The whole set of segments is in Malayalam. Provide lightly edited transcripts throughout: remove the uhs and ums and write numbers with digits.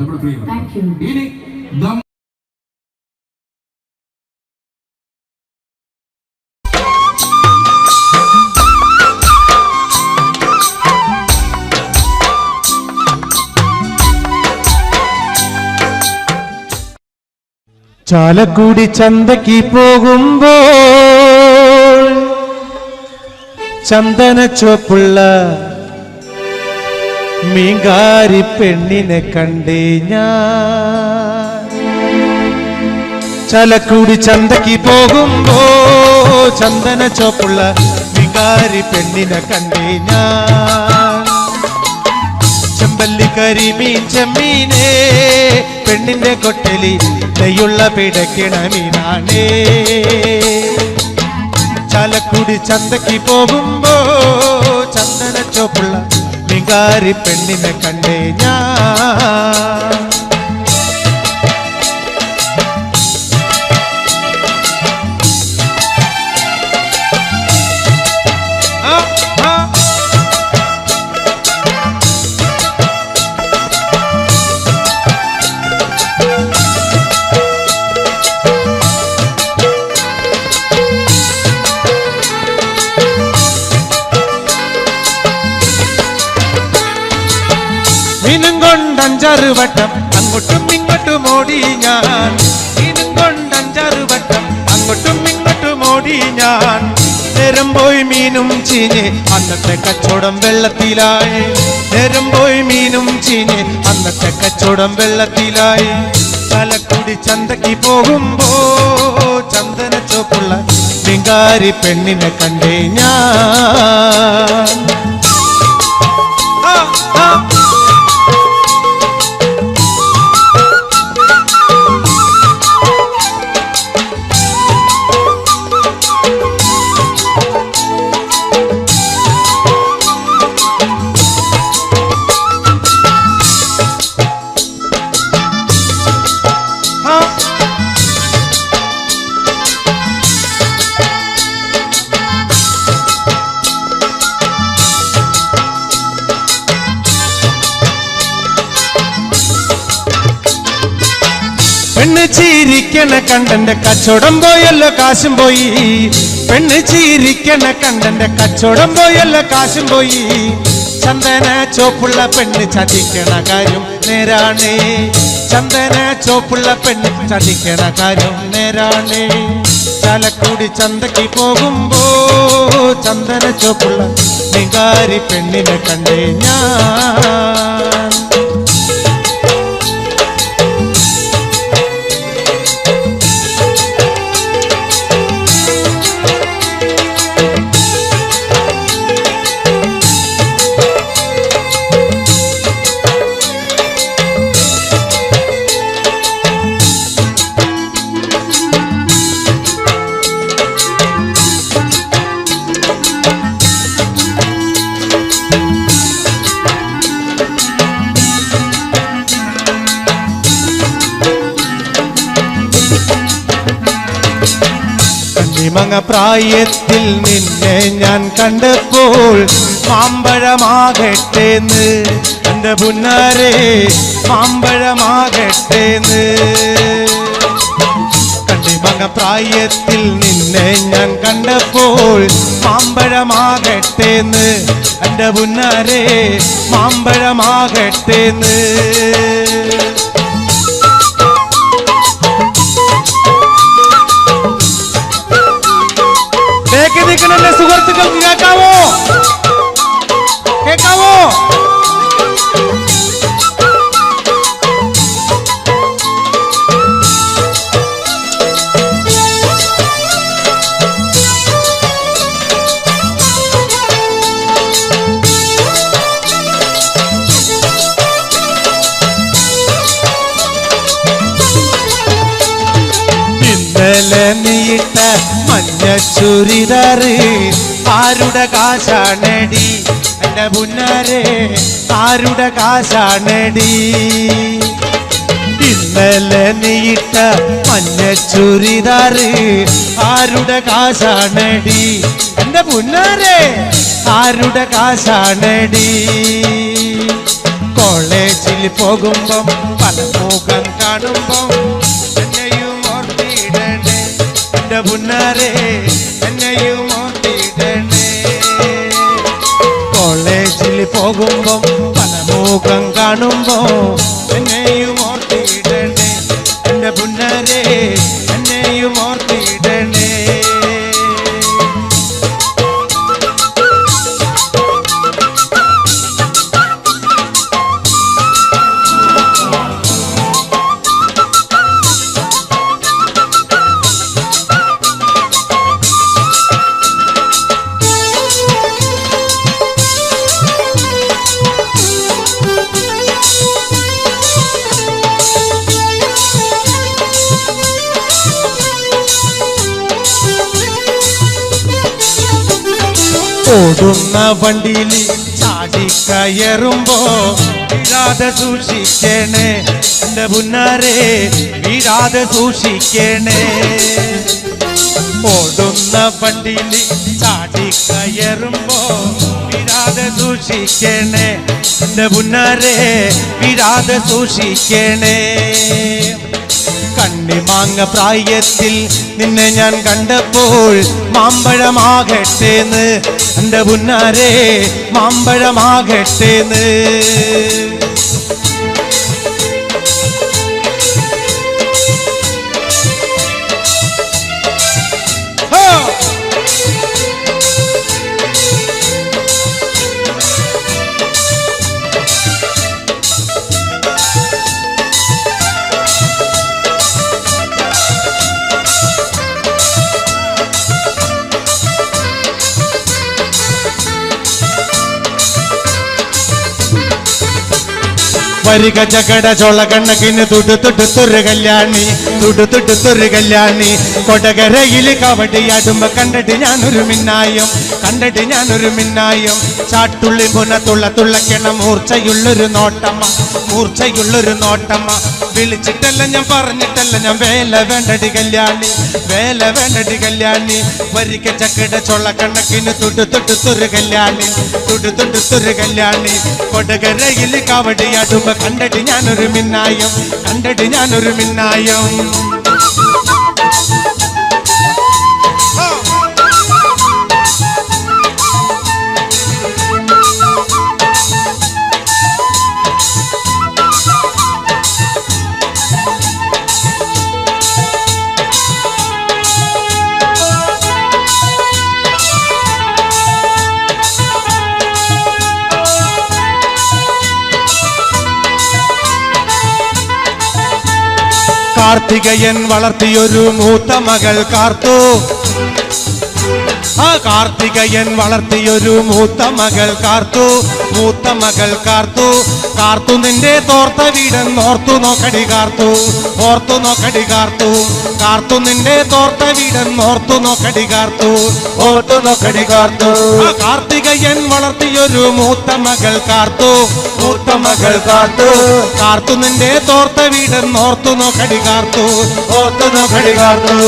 നമ്മുടെ പ്രിയം. ഇനി ചാലക്കുടി ചന്തയ്ക്ക് പോകുമ്പോൾ ചന്ദന ചുവപ്പുള്ള മീങ്കാരി പെണ്ണിനെ കണ്ടേ ഞാൻ. ചാലക്കുടി ചന്തയ്ക്ക് പോകുമ്പോ ചന്ദന ചുവപ്പുള്ള മീങ്കാരി പെണ്ണിനെ കണ്ടേ ഞാൻ. ചെമ്പല്ലി കരിമീൻ ചെമ്മീനേ പെണ്ണിന്റെ കൊട്ടലി നെയ്യുള്ള പിടയ്ക്കണ മീനാണേ. ചാലക്കുടി ചന്തയ്ക്ക് പോകുമ്പോ ചന്ദന ചോപ്പുള്ള മീങ്കാരി പെണ്ണിനെ കണ്ടേ ഞാൻ. മീനും കൊണ്ട് 5-6 വട്ടം അങ്ങോട്ടും ഇങ്ങോട്ടും ഓടി ഞാൻ. മീനും കൊണ്ട് 5-6 വട്ടം അങ്ങോട്ടും ഇങ്ങോട്ടും ഓടി ഞാൻ. നേരം പോയി മീനും ചീഞ്ഞ് അന്നത്തെ കച്ചവടം വെള്ളത്തിലായി. നേരം പോയി മീനും ചീഞ്ഞ് അന്നത്തെ കച്ചവടം വെള്ളത്തിലായി. ചാലക്കുടി ചന്തയ്ക്ക് പോകുമ്പോ ചന്ദന ചോപ്പുള്ള മീങ്കാരി പെണ്ണിനെ കണ്ടേ ഞാൻ. പെണ്ണ് ചീരിക്കണ കണ്ടന്റെ കച്ചവടം പോയല്ലോ കാശും പോയി. പെണ്ണ് ചീരിക്കണ കണ്ടന്റെ കച്ചവടം പോയല്ലോ കാശും പോയി. ചന്ദന ചോപ്പുള്ള പെണ്ണ് ചതിക്കണ കാര്യം നേരാണേ. ചന്ദന ചോപ്പുള്ള പെണ്ണ് ചതിക്കണ കാര്യം നേരാണേ. ചാലക്കുടി ചന്തയ്ക്ക് പോകുമ്പോ ചന്ദന ചോപ്പുള്ള മീങ്കാരി പെണ്ണിനെ കണ്ടേ ഞാൻ. മങ്ങ പ്രായത്തിൽ നിന്നെ ഞാൻ കണ്ടപ്പോൾ മാമ്പഴമാകട്ടേന്ന് എൻ്റെ പുന്നാരെ മാമ്പഴമാകട്ടേന്ന്. കണ്ടിമങ്ങ പ്രായത്തിൽ നിന്നെ ഞാൻ കണ്ടപ്പോൾ മാമ്പഴമാകട്ടേന്ന് എൻ്റെ പുന്നാരെ മാമ്പഴമാകട്ടേന്ന്. നിൽക്കണ സുഹൃത്തുക്കൾക്ക് കേൾക്കാവോ? കേൾക്കാവോ? ഇന്നലെ നീട്ട മഞ്ഞ ചുരിദാറ് ആരുടെ കാശാണടി എൻ്റെ പുന്നാരെ ആരുടെ കാശാണടി. ഇന്നലെ നീട്ട മഞ്ഞ ചുരിദാറ് ആരുടെ കാശാണടി എൻ്റെ പുന്നാരെ ആരുടെ കാശാണടി. കോളേജിൽ പോകുമ്പം പല മുഖം കാണുമ്പം എന്നെയും ഓർത്തിടണേ എന്റെ പുന്നാരെ എന്നെയും ഓർത്തിടണേ കോളേജിൽ പോകുമ്പം പല മുഖം കാണുമ്പോ എന്നെയും ഓർത്തിടണേ എന്റെ പുന്നാരെ എന്നെയും ഓർത്തിടണേ ഓടുന്ന വണ്ടിയിൽ ചാടിക്കയറുമ്പോ വീഴാതെ സൂക്ഷിക്കണേ എന്റെ പുന്നാരെ വീഴാതെ സൂക്ഷിക്കണേ ഓടുന്ന വണ്ടിയിൽ ചാടിക്കയറുമ്പോ വീഴാതെ സൂക്ഷിക്കണേ എന്റെ പുന്നാരെ വീഴാതെ സൂക്ഷിക്കണേ കണ്ണിമാങ്ങ പ്രായത്തിൽ നിന്നെ ഞാൻ കണ്ടപ്പോൾ മാമ്പഴമാകട്ടേന്ന് എന്റെ പുന്നാരെ മാമ്പഴമാകട്ടേന്ന് വരിക ചകട ചോള കണ്ണക്കിന് തുടുത്തുടുത്തൊരു കല്യാണി തുടുത്തുടുത്തൊരു കല്യാണി കൊടകരയിൽ കവടിയാടുമ്പോ കണ്ടിട്ട് ഞാനൊരു മിന്നായം കണ്ടിട്ട് ഞാനൊരു മിന്നായം ചാട്ടുള്ളി പുന തുള്ളക്കണ മൂർച്ചയുള്ളൊരു നോട്ടമ്മ മൂർച്ചയുള്ളൊരു നോട്ടമ്മ വിളിച്ചിട്ടല്ല ഞാൻ പറഞ്ഞിട്ടല്ല ഞാൻ വേല വേണ്ടടി കല്യാണി വേല വേണ്ടടി കല്യാണി വരിക ചക്കട ചോള കണ്ണക്കിന് തുടുത്തുടുത്തൊരു കല്യാണി തുടുത്തുടുത്തൊരു കല്യാണി കൊടകരയിൽ കവടിയാടുമ്പോ കണ്ടിട്ട് ഞാനൊരു മിന്നായം കണ്ടിട്ട് ഞാനൊരു മിന്നായം കാർത്തികയൻ വളർത്തിയൊരു മൂത്ത മകൾ കാർത്തു ആ കാർത്തികയൻ വളർത്തിയൊരു മൂത്ത മകൾ കാർത്തു മൂത്ത മകൾ കാർത്തു കാർത്തു നിന്റെ തോർത്ത വീടെന്നോർത്തു നോക്കടി കാർത്തു ഓർത്തു നോക്കടി കാർത്തു കാർത്തു നിന്റെ തോർത്ത വീടെന്നോർത്തു നോക്കടി കാർത്തു ഓർത്തു നോക്കടി കാർത്തു ആ കാർത്തികയൻ വളർത്തിയൊരു മൂത്ത മകൾ കാർത്തു മൂത്ത മകൾ കാർത്തു കാർത്തു നിന്റെ തോർത്ത വീടെന്നോർത്തു നോക്കടി കാർത്തു ഓർത്തു നോക്കടി കാർത്തു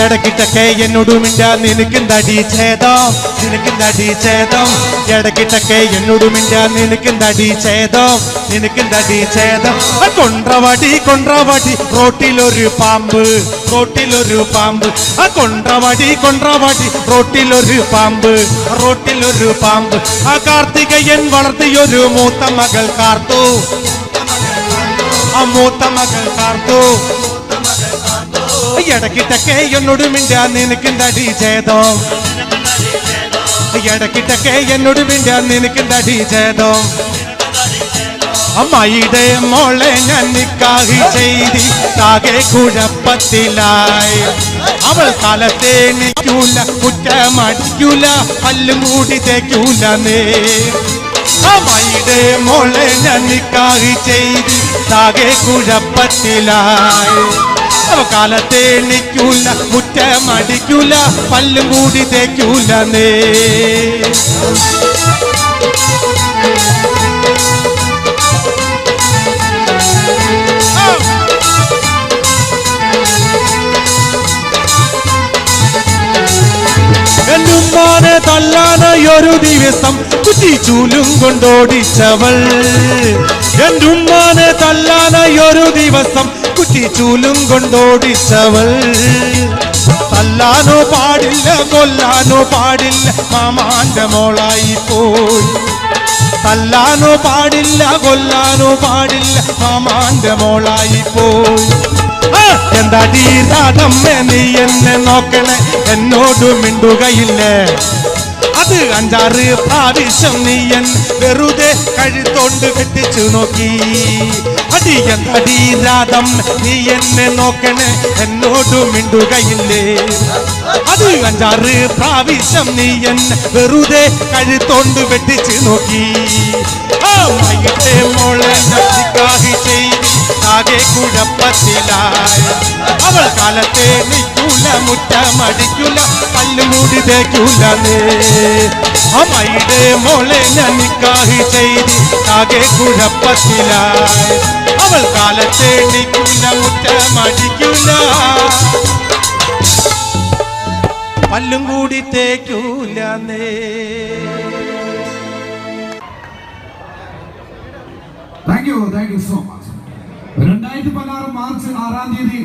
ഇടക്കിട്ടൊക്കെ എന്നോട് മിണ്ടാ നിനക്കെന്താടി ഛേദം നിനക്കെന്താടി ഛേദം ഇടക്കിട്ടൊക്കെ എന്നോട് മിണ്ടാ നിനക്കെന്താടി ഛേദം നിനക്കെന്താടി ഛേദം കൊണ്ട്രവടി കൊണ്ട്രവടി റോട്ടിലൊരു പാമ്പ് റോട്ടിലൊരു പാമ്പ് ആ കൊണ്ട്രവടി കൊണ്ട്രവടി റോട്ടിലൊരു പാമ്പ് റോട്ടിലൊരു പാമ്പ് ആ കാർത്തികയൻ വളർത്തിയൊരു മൂത്ത മകൾ കാർത്തു ആ മൂത്ത മകൾ കാർത്തു ഇടക്കിട്ടൊക്കെ എന്നോട് മിണ്ടാ നിനക്കെന്താടി ഛേദം ഇടക്കിട്ടൊക്കെ എന്നോട് മിണ്ടാ നിനക്കെന്താടി ഛേദം അമ്മായിയുടെ മോളെ ഞാൻ നിക്കാഹി ചെയ്തി താകെ കുഴപ്പത്തിലായി അവൾ കാലത്തെ നിൽക്കൂല കുറ്റമടിക്കൂല പല്ല് മൂടി തേക്കൂല നേ അമ്മായിയുടെ മോളെ ഞാൻ നിക്കാഹി ചെയ്തി താകെ കുഴപ്പത്തിലായി കാലത്തെ എണ്ണിക്കൂല കുറ്റമടിക്കൂല പല്ലും കൂടി തേക്കൂല നേ തല്ലാനായൊരു ദിവസം കുറ്റിച്ചൂലും കൊണ്ടോടിച്ചവൾ. എൻ്റെ ഉമ്മാനെ തല്ലാനായൊരു ദിവസം കുറ്റിച്ചൂലും കൊണ്ടോടിച്ചവൾ. തല്ലാനോ പാടില്ല കൊല്ലാനോ പാടില്ല മാമാന്റെ മോളായി പോയി. തല്ലാനോ പാടില്ല കൊല്ലാനോ പാടില്ല മാമാന്റെ മോളായി പോയി. എന്താടി രാധമ്മേ നീ എന്നെ നോക്കണേ, എന്നോട് മിണ്ടുകയില്ലേ? അത് 5-6 പ്രാവശ്യം നീ എൻ വെറുതെ കഴുത്തോണ്ട് വെട്ടിച്ചു നോക്കി. അടി എന്താടി രാധമ്മ നീ എന്നെ നോക്കണേ, എന്നോട് മിണ്ടുകയില്ലേ? അത് 5-6 പ്രാവശ്യം നീ എന്നെ വെറുതെ കഴുത്തോണ്ട് വെട്ടിച്ചു നോക്കി. മൈയുടെ മോളെ നിക്കാഹ് ചെയ്ത് ആകെ കുഴപ്പത്തിലായി. അവൾ കാലത്തെ നിൽക്കൂല, മുറ്റമടിക്കൂല, പല്ലുമൂടി തേക്കൂല. അമ്മയുടെ മോളെ ഞാൻ നിക്കാഹ് ചെയ്ത് ആകെ കുഴപ്പത്തിലായി. അവൾ കാലത്തെ നിൽക്കൂല, മുറ്റമടിക്കൂല, പല്ലും കൂടി തേക്കൂല. Thank you so much. 2016 March 6-ാം തീയതി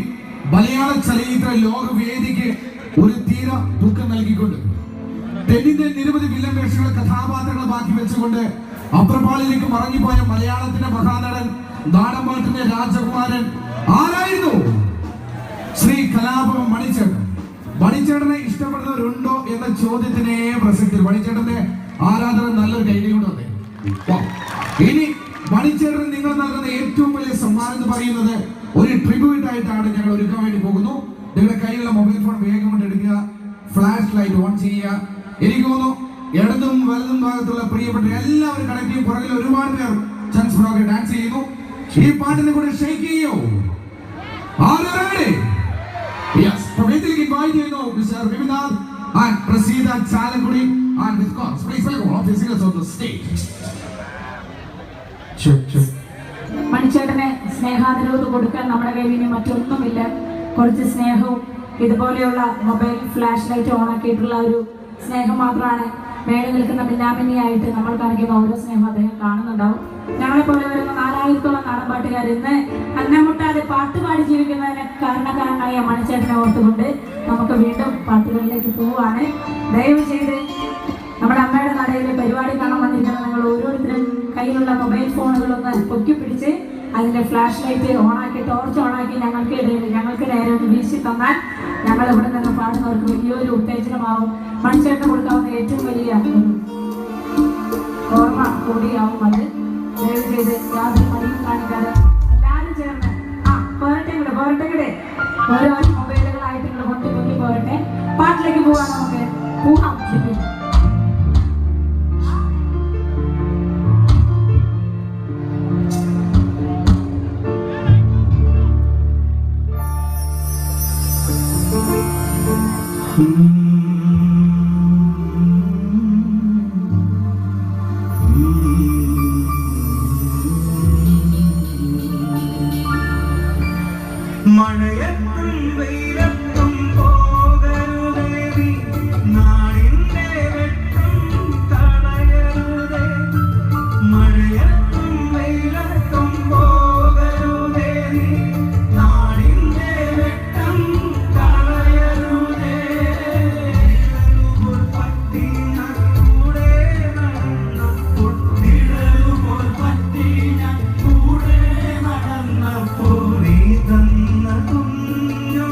മലയാള ചലച്ചിത്ര ലോകവേദിക്ക് ഒരു തീര ദുഃഖം നൽകിക്കൊണ്ട് തെന്നിന്റെ നിരവധി വില്ലൻ വേഷങ്ങളെ കഥാപാത്രങ്ങളെ ബാക്കി വെച്ചുകൊണ്ട് അപ്രപാളിലേക്ക് മറങ്ങിപ്പോയ മലയാളത്തിന്റെ മഹാനടൻ, നാടൻപാട്ടിന്റെ രാജകുമാരൻ ആരായിരുന്നു? ശ്രീ കലാഭവൻ മണിച്ചേട്ടൻ. മണിച്ചേട്ടനെ ഇഷ്ടപ്പെടുന്നവരുണ്ടോ എന്ന ചോദ്യത്തിനെ പ്രസക്തി. മണിച്ചേട്ടന്റെ ആരാധന നല്ലൊരു കൈകൊണ്ട് വന്നേ. ഇനി മണിച്ചേട്ടൻ നിങ്ങൾ നൽകുന്ന ഏറ്റവും വലിയ സമ്മാനം എന്ന് പറയുന്നത് ഒരു ട്രിബ്യൂട്ട് ആയിട്ടാണ് ഞങ്ങൾ ഒരുക്കാൻ വേണ്ടി പോകുന്നു. നിങ്ങളുടെ കയ്യിലുള്ള മൊബൈൽ ഫോൺ വേഗം കൊണ്ട് എടുക്കുക, ഫ്ലാഷ് ലൈറ്റ് ഓൺ ചെയ്യുക. എനിക്ക് തോന്നുന്നു ഇടതും വലതും ഭാഗത്തുള്ള പ്രിയപ്പെട്ട എല്ലാവരും കണക്ട് ചെയ്യും. പുറകിൽ ഒരുപാട് പേർ ചാൻസ് ഫ്രോക്ക് ഡാൻസ് ചെയ്യുന്നു. ഈ പാട്ടിനെ കൂടെ ഷെയ്ക്ക് ചെയ്യോ? വേദിയിലേക്ക് ഇൻവൈറ്റ് ചെയ്യുന്നു mister Vivinath and Praseetha Chalakudy and with കോൺസ്. Please welcome all the singers on the stage. മണിച്ചേട്ടനെ സ്നേഹാദരവ് കൊടുക്കാൻ നമ്മുടെ കയ്യിൽ മറ്റൊന്നുമില്ല. കുറച്ച് സ്നേഹവും ഇതുപോലെയുള്ള മൊബൈൽ ഫ്ലാഷ് ലൈറ്റ് ഓണാക്കിയിട്ടുള്ള ഒരു സ്നേഹം മാത്രമാണ്. മേലെ നിൽക്കുന്ന മിന്നാമിന്നിയായിട്ട് നമ്മൾ കാണിക്കുന്ന ഓരോ സ്നേഹം അദ്ദേഹം കാണുന്നുണ്ടാവും. ഞങ്ങളെപ്പോലെ വരുന്ന 4000-ഓളം നാടൻപാട്ടുകാർ ഇന്ന് അന്നമുട്ടാതെ പാട്ടുപാടി ജീവിക്കുന്നതിന് കാരണക്കാരനായ മണിച്ചേട്ടനെ ഓർത്തുകൊണ്ട് നമുക്ക് വീണ്ടും പാട്ടുകളിലേക്ക് പോവുകയാണ്. ദയവ് ചെയ്ത് നമ്മുടെ അമ്മയുടെ നടയിലെ പരിപാടി കാണാൻ വന്നിരിക്കുന്ന നിങ്ങൾ ഓരോരുത്തരും കയ്യിലുള്ള മൊബൈൽ ഫോണുകളൊന്ന് പൊക്കി പിടിച്ച് അതിന്റെ ഫ്ലാഷ് ലൈറ്റ് ഓണാക്കി, ടോർച്ച് ഓണാക്കി ഞങ്ങൾക്ക് നേരെ ഒന്ന് വീശി തന്നാൽ ഞങ്ങൾ ഇവിടെ നിന്ന് പാടുന്നവർക്ക് വലിയൊരു ഉത്തേജനമാവും. മണിച്ചേട്ടന് കൊടുക്കാവുന്ന ഏറ്റവും വലിയ ഓർമ്മ കൂടിയാവും അത്. ദയവ് ചെയ്ത് യാതൊരു മടിയും കാണിക്കാതെ എല്ലാവരും ചേർന്ന് പോരട്ടെ ഓരോ മൊബൈലുകളായിട്ട് നിങ്ങൾ പൊട്ടി പോരട്ടെ. പാട്ടിലേക്ക് പോകാൻ നമുക്ക് പോകാം. മഴയത്തും വെയിലത്തും പോകരുതേ, നാടിന്റെ വെട്ടം തടയരുതേ. മഴയത്തും വെയിലത്തും പോകരുതേ, നാടിന്റെ വെട്ടം തടയരുതേ. പട്ടി കൂടെ നടന്ന കുട്ടികളുപോൽ പട്ടി ഞാൻ കൂടെ നടന്നപ്പോൾ നീ തന്ന കുഞ്ഞു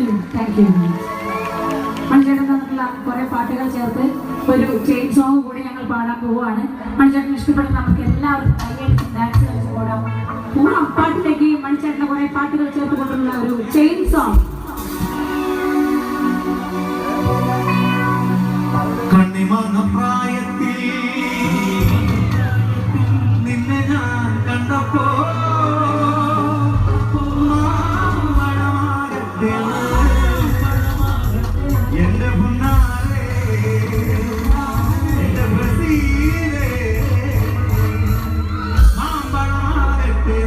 യു. മണിച്ചേട്ടൻ തന്നിട്ടുള്ള കുറെ പാട്ടുകൾ ചേർത്ത് ഒരു ചെയിൻ സോങ് കൂടി ഞങ്ങൾ പാടാൻ പോവുകയാണ്. മണിച്ചേട്ടൻ ഇഷ്ടപ്പെടുന്ന നമുക്ക് എല്ലാവർക്കും കൈയടിച്ച് ഡാൻസ് കളിച്ച് പോടാം. പാട്ടിലേക്ക് മണിച്ചേട്ടൻ്റെ കുറെ പാട്ടുകൾ ചേർത്ത് കൊണ്ടുള്ള ഒരു ചെയിൻ സോങ്. കണ്ണിമങ്ങ പ്രായത്തിൽ നിന്നെ ഞാൻ കണ്ടപ്പോ എന്റെ മുന്നാലെ എന്റെ ബ്രസീലേ മാമ്പഴമാകട്ടെ.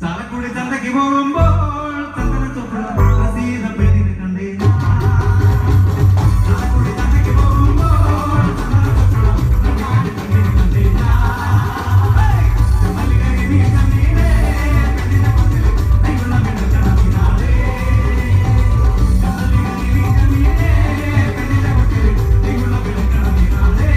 ചാലക്കുടി ചന്തയ്ക്ക് പോകുമ്പോൾ ചന്ദന ചുവപ്പുള്ള പ്രസീത പെണ്ണിനെ കണ്ടേ. ചാലക്കുടി ചന്തയ്ക്ക് പോകുമ്പോൾ ചന്ദന ചുവപ്പുള്ള പെണ്ണിനെ കണ്ടേ. മല്ലികരി നീ കണ്ണീരേ പെണ്ണിനെ കൊണ്ടിൽ കൈകൊള്ള കണക്കിനാളേ. മല്ലികരി നീ കണ്ണീരേ പെണ്ണിനെ കൊണ്ടിൽ കൈകൊള്ള കണക്കിനാളേ.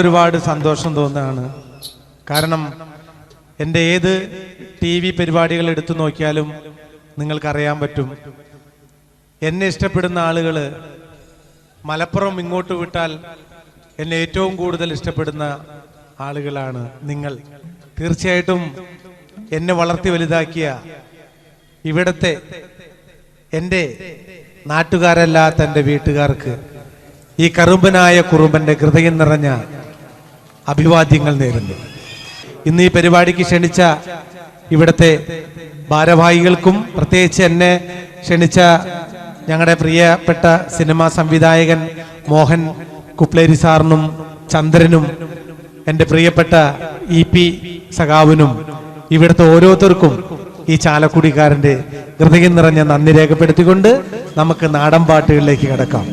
ഒരുപാട് സന്തോഷം തോന്നുകയാണ്. കാരണം എൻ്റെ ഏത് ടി വി പരിപാടികൾ എടുത്തു നോക്കിയാലും നിങ്ങൾക്കറിയാൻ പറ്റും, എന്നെ ഇഷ്ടപ്പെടുന്ന ആളുകൾ മലപ്പുറം ഇങ്ങോട്ട് വിട്ടാൽ എന്നെ ഏറ്റവും കൂടുതൽ ഇഷ്ടപ്പെടുന്ന ആളുകളാണ് നിങ്ങൾ. തീർച്ചയായിട്ടും എന്നെ വളർത്തി വലുതാക്കിയ ഇവിടത്തെ എൻ്റെ നാട്ടുകാരല്ലാത്ത എൻ്റെ വീട്ടുകാർക്ക് ഈ കറുമ്പനായ കുറുമ്പന്റെ ഹൃദയം നിറഞ്ഞ അഭിവാദ്യങ്ങൾ നേരുന്നു. ഇന്ന് ഈ പരിപാടിക്ക് ക്ഷണിച്ച ഇവിടുത്തെ ഭാരവാഹികൾക്കും പ്രത്യേകിച്ച് എന്നെ ക്ഷണിച്ച ഞങ്ങളുടെ പ്രിയപ്പെട്ട സിനിമാ സംവിധായകൻ മോഹൻ കുപ്ലേരി സാറിനും ചന്ദ്രനും എൻ്റെ പ്രിയപ്പെട്ട EP സഖാവിനും ഇവിടുത്തെ ഓരോരുത്തർക്കും ഈ ചാലക്കുടിക്കാരന്റെ ഹൃദയം നിറഞ്ഞ നന്ദി രേഖപ്പെടുത്തിക്കൊണ്ട് നമുക്ക് നാടൻ പാട്ടുകളിലേക്ക് കിടക്കാം.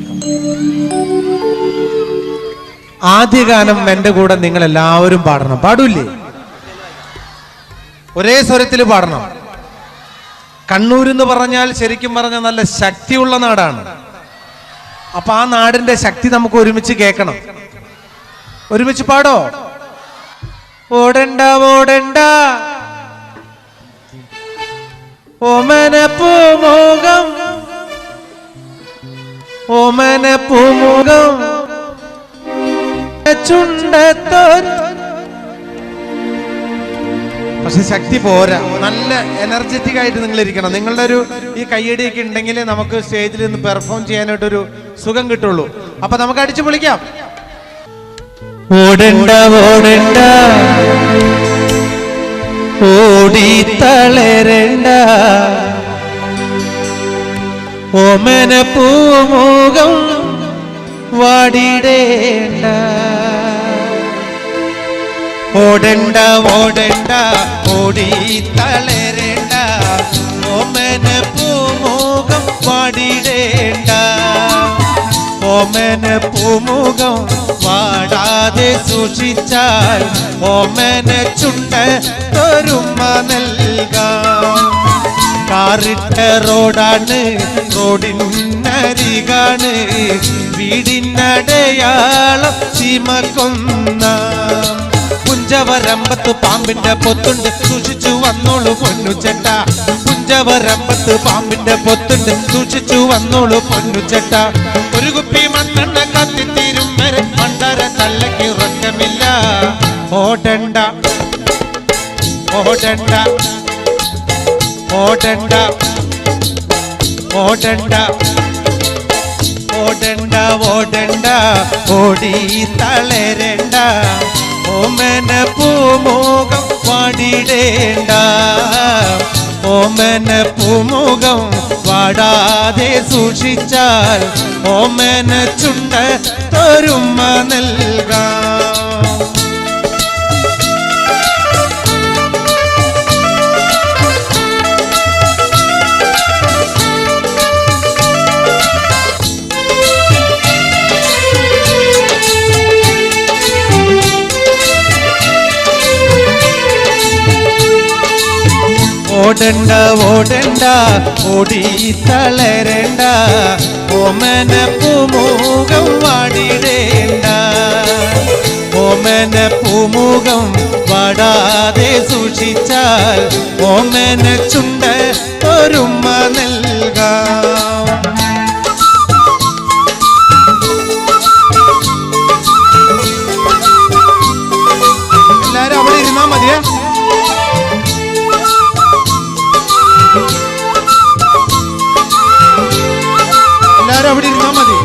ആദ്യ ഗാനം എൻ്റെ കൂടെ നിങ്ങൾ എല്ലാവരും പാടണം. പാടൂല്ലേ? ഒരേ സ്വരത്തിൽ പാടണം. കണ്ണൂർ എന്ന് പറഞ്ഞാൽ ശരിക്കും പറഞ്ഞാൽ നല്ല ശക്തിയുള്ള നാടാണ്. അപ്പൊ ആ നാടിന്റെ ശക്തി നമുക്ക് ഒരുമിച്ച് കേൾക്കണം. ഒരുമിച്ച് പാടോ? ഓടണ്ട ഓടണ്ട ഓമന പൂമുഖം ഓമന പൂമുഖം ചുണ്ടത്തോ. പക്ഷെ ശക്തി പോരാ. നല്ല എനർജറ്റിക് ആയിട്ട് നിങ്ങൾ ഇരിക്കണം. നിങ്ങളുടെ ഒരു ഈ കയ്യടിയൊക്കെ ഉണ്ടെങ്കിൽ നമുക്ക് സ്റ്റേജിൽ നിന്ന് പെർഫോം ചെയ്യാനായിട്ടൊരു സുഖം കിട്ടുള്ളൂ. അപ്പൊ നമുക്ക് അടിച്ചു പൊളിക്കാം. ഓടണ്ട ഓടണ്ട ഓടി തളരണ്ട ഓമന പൂമുഖം വാടിടേണ്ട. ഓടണ്ട ഓടണ്ട ഓടി തളരണ്ട ഓമന പൂമുഖം വാടിടേണ്ട. ഓമന പൂമുഖം വാടാതെ സൂക്ഷിച്ചാൽ ഓമന ചുണ്ട തൊരുമ നൽകാം. കാറിട്ട റോഡാണ്, റോഡിനരികാണ്, വീടിനടയാളം ചീമക്കൊന്ന. പുഞ്ചവരമ്പത്ത് പാമ്പിന്റെ പൊത്തുണ്ട്, സൂക്ഷിച്ചു വന്നോളൂ പൊന്നുചെട്ട. പുഞ്ചവരമ്പത്ത് പാമ്പിന്റെ പൊത്തുണ്ട്, സൂക്ഷിച്ചു വന്നോളൂ പൊന്നുചെട്ട. ഒരു കുപ്പി മണ്ണെണ്ണ കത്തിത്തീരും വരെ മണ്ടര തല്ലയ്ക്ക് ഉറക്കമില്ല. ഓടണ്ട ഓടണ്ട ഓടണ്ട ഓടണ്ട ഓടണ്ട ഓടണ്ട ഓടി തളരണ്ട ഓമന പൂമുഖം വാടിടേണ്ട. ഓമന പൂമുഖം വാടാതെ സൂക്ഷിച്ചാൽ ഓമന ചുണ്ട തൊരുമ നൽകാം. ഓടണ്ട ഓടണ്ട ഓടി തളരണ്ട ഓമന പൂമുഖം വാടിടേണ്ട. ഓമന പൂമുഖം വാടാതെ സൂക്ഷിച്ചാൽ ഓമന ചുണ്ട ഒരുമ നൽകാം. എല്ലാരും അവിടെ ഇരുന്നാ മതിയേ. എല്ലാരും അവിടെ ഇരുന്നാ മതി.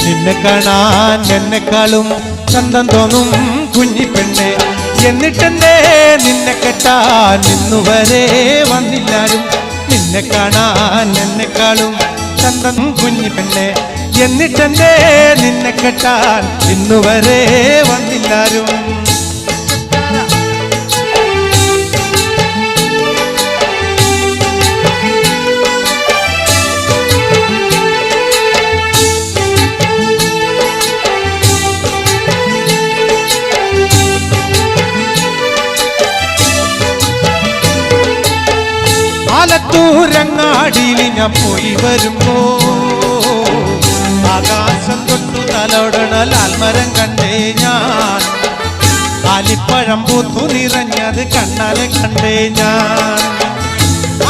നിന്നെ കാണാൻ എന്നെക്കാളും ചന്തം തോന്നും കുഞ്ഞിപ്പെണ്ണെ. എന്നിട്ടെന്തേ നിന്നെ കെട്ടാൻ ഇന്നുവരെ വന്നില്ലാരും. നിന്നെ കാണാൻ എന്നെക്കാളും ചന്തം കുഞ്ഞിപ്പെണ്ണെ. എന്നിട്ടെന്തേ നിന്നെ കെട്ടാൻ ഇന്നുവരെ വന്നില്ലാരും. ആലത്തൂരങ്ങാടിയിൽ ഞാൻ പോയി വരുമ്പോ ആകാശം തൊട്ടു തലോടണ ലാൽമരം കണ്ടേ ഞാൻ. ആലിപ്പഴം പൂത്തു നിറഞ്ഞത് കണ്ണാലെ കണ്ടേ ഞാൻ.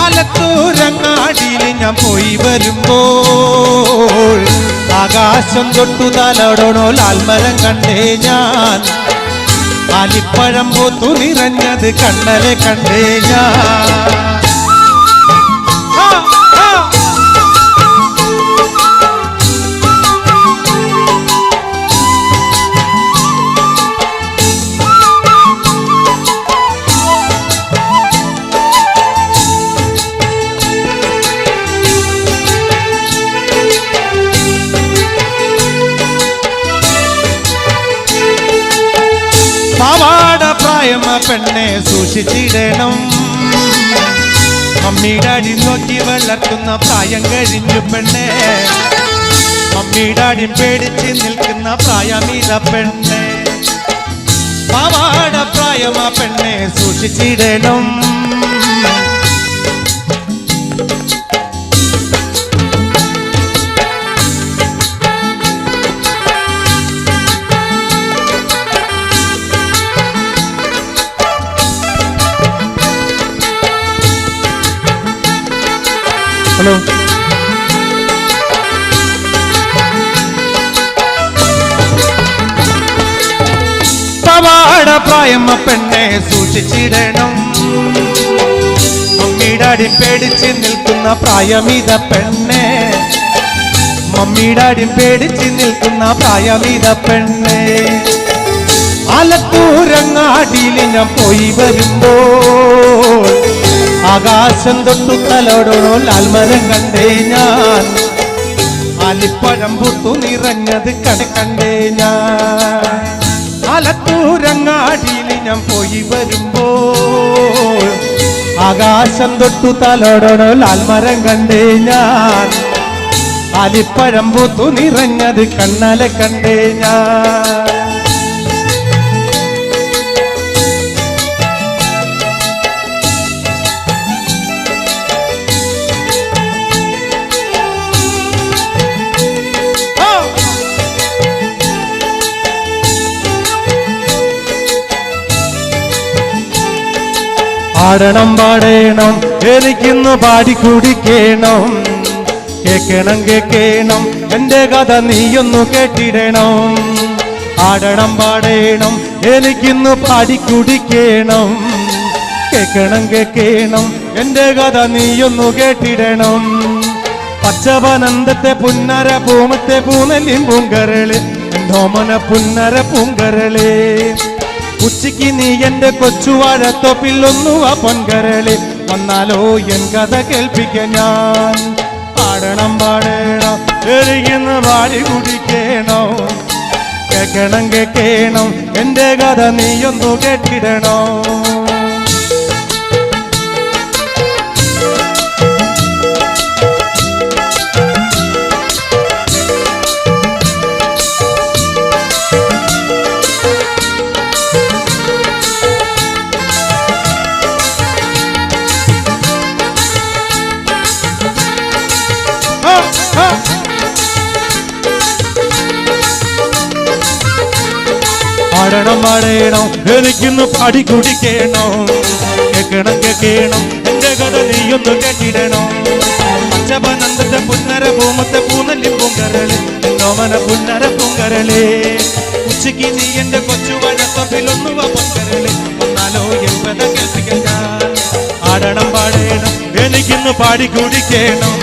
ആലത്തൂരങ്ങാടിയിൽ ഞാൻ പോയി വരുമ്പോൾ ആകാശം തൊട്ടു തലോടണോ ലാൽമരം കണ്ടേ ഞാൻ. ആലിപ്പഴം പൂത്തു നിറഞ്ഞത് കണ്ണാലെ കണ്ടേ ഞാൻ. പ്രായമ പെണ്ണെ സൂക്ഷിച്ചിടണം. മമ്മി ഡാഡി നോക്കി വളർത്തുന്ന പ്രായം കഴിഞ്ഞു പെണ്ണെ. മമ്മി ഡാഡി പേടിച്ച് നിൽക്കുന്ന പ്രായമീത പെണ്ണെ. പാവാട പ്രായമ പെണ്ണെ സൂക്ഷിച്ചിടണം. ഹലോ പാവാട പ്രായമ പെണ്ണെ സൂക്ഷിച്ചിടണം. മമ്മി ഡാഡി പേടിച്ച് നിൽക്കുന്ന പ്രായമീത പെണ്ണെ. മമ്മി ഡാഡി പേടിച്ച് നിൽക്കുന്ന പ്രായമീത പെണ്ണെ. ആലത്തൂരങ്ങാടിയിൽ ഞാൻ പോയി വരുമ്പോൾ ആകാശം തൊട്ടു തലോടണോ ലാൽമരം കണ്ടേ ഞാൻ. ആലിപ്പഴം പൂത്തു നിറഞ്ഞത് കണ്ടേ ഞാൻ. ആലത്തൂരങ്ങാടിയിൽ ഞാൻ പോയി വരുമ്പോൾ ആകാശം തൊട്ടു തലോടണോ ലാൽമരം കണ്ടേ ഞാൻ. ആലിപ്പഴം പൂത്തു നിറഞ്ഞത് കണ്ണാലെ കണ്ടേ ഞാൻ. ആടണം പാടേണം എനിക്കിന്ന് പാടിക്കുടിക്കണം. കേക്കണം കേക്കണം എന്റെ കഥ നീയൊന്നു കേട്ടിടണം. ആടണം പാടേണം എനിക്കിന്ന് പാടിക്കുടിക്കണം. കേക്കണം കേക്കണം എന്റെ കഥ നീയൊന്നു കേട്ടിടണം. പച്ചവനന്തത്തെ പുന്നര പൂമത്തെ പൂനെല്ലിൻ പൂങ്കരള് എന്തോമന പുന്നര പൂങ്കരള്. ഉച്ചയ്ക്ക് നീ എന്റെ കൊച്ചുവാഴത്തോപ്പിൽ ഒന്നുവ പൊൻകരളി വന്നാലോ എൻ കഥ കേൾപ്പിക്കാൻ ഞാൻ. പാടണം പാടണം എരികുന്ന പാടി കുടിക്കണോ. കേക്കണം കേക്കണം എന്റെ കഥ നീയൊന്നു കേട്ടിടണോ. പാടണം പാടണം എനിക്കിന്ന് പാടി കുടിക്കണം. കേക്കണം കേക്കണം എന്റെ കഥ നീയൊന്നു കേട്ടിടണം. പച്ചപ്പനന്തത്തെ പുന്നര പൂമത്തെ പൂനെല്ലിൻ പൂങ്കരള് എന്നോമന പുന്നര പൂങ്കരള്. ഉച്ചയ്ക്ക് നീ എന്റെ കൊച്ചുവഴത്തൊപ്പിലൊന്നുവ പൊങ്കരള് വന്നാലോ എൻ കഥ കേൾപ്പിക്കാൻ ഞാൻ. ആടണം പാടണം എനിക്കിന്ന് പാടി കുടിക്കണം.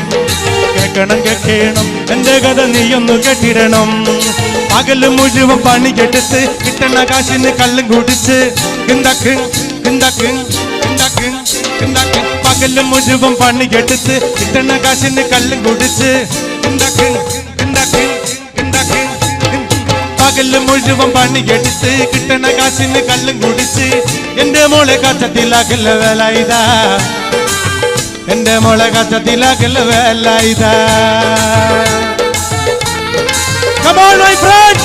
കേക്കണം കേക്കണം എന്റെ കഥ നീയൊന്നു കേട്ടിടണം. പകല് മുഴുവൻ പണി കെട്ടിട്ട് കിട്ടണ കാശിന് കള്ളും കുടിച്ച് പകല് മുഴുവൻ പണി കെട്ടിട്ട് കിട്ടണ കാശിന് കള്ളും കുടിച്ച് പകല് മുഴുവൻ പണി കെട്ടിട്ട് കിട്ടണ കാശിന് കള്ളും കുടിച്ച് എന്റെ മോളെ കച്ചത്തിലാക്കല്ല വേല ഇതാ. എന്റെ മോളെ കച്ചത്തിലാക്കല്ല വേല ഇതാ. Come on, my friend!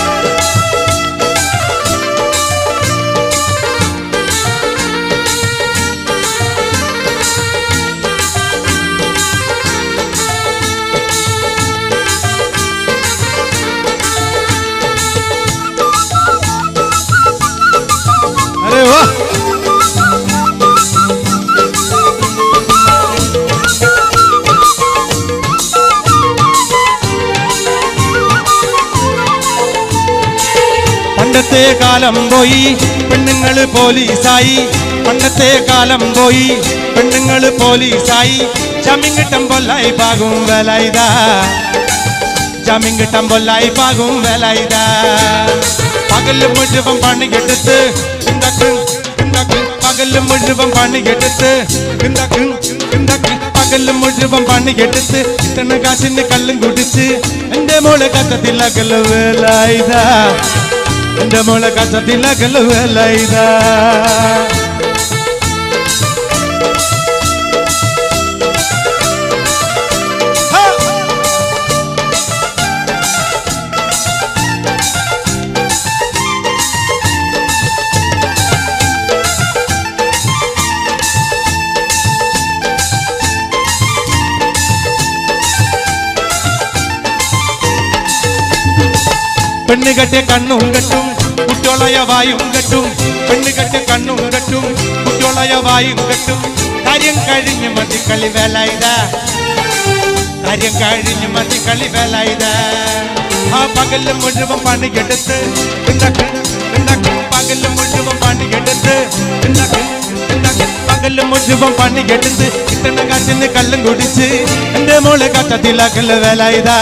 अरे वाह! പണ്ടത്തെ കാലം പോയി പെണ്ണുങ്ങള് പോലീസായി. പണ്ടത്തെ കാലം പോയി പെണ്ണുങ്ങള് പോലീസായി. ജാമ്യം കിട്ടം പൊല്ലായി പാകും വേല ഇതാ. ജാമ്യം കിട്ടം പൊല്ലായി പാകും വേല ഇതാ. പകല് മുഴുവൻ പണി കെടുത്ത് പകല് മുഴുവൻ പണി കെടുത്ത് പകല് മുഴുവൻ പണി കെടുത്ത് കിട്ടണ കാശിന് കള്ളും കുടിച്ച് എന്റെ മോളെ കത്തത്തിലാക്കല്ല വേല ഇതാ. എന്റെ മോളെ കച്ചത്തിലകല് വേല ഇതാ. പെണ്ണ് കെട്ടിയ കണ്ണും കെട്ടും കുട്ടിയോളയ വായും കെട്ടും. പെണ്ണ് കെട്ടിയ കണ്ണും കെട്ടും കുട്ടിയോളയ വായും കെട്ടും. കാര്യം കഴിഞ്ഞ് മതി കളി വേല ഇതാ. കാര്യം കഴിഞ്ഞ് മതി കളി വേല ഇതാ. ആ പകല് മുഴുവൻ പണിയെടുത്ത് പകല് മുഴുവൻ പണിയെടുത്ത് പകല് മുഴുവൻ പണിയെടുത്ത് കിട്ടണ കാറ്റിന് കല്ലും കുടിച്ച് എന്റെ മോളെ കട്ടത്തിലാക്കല് വേല ഇതാ.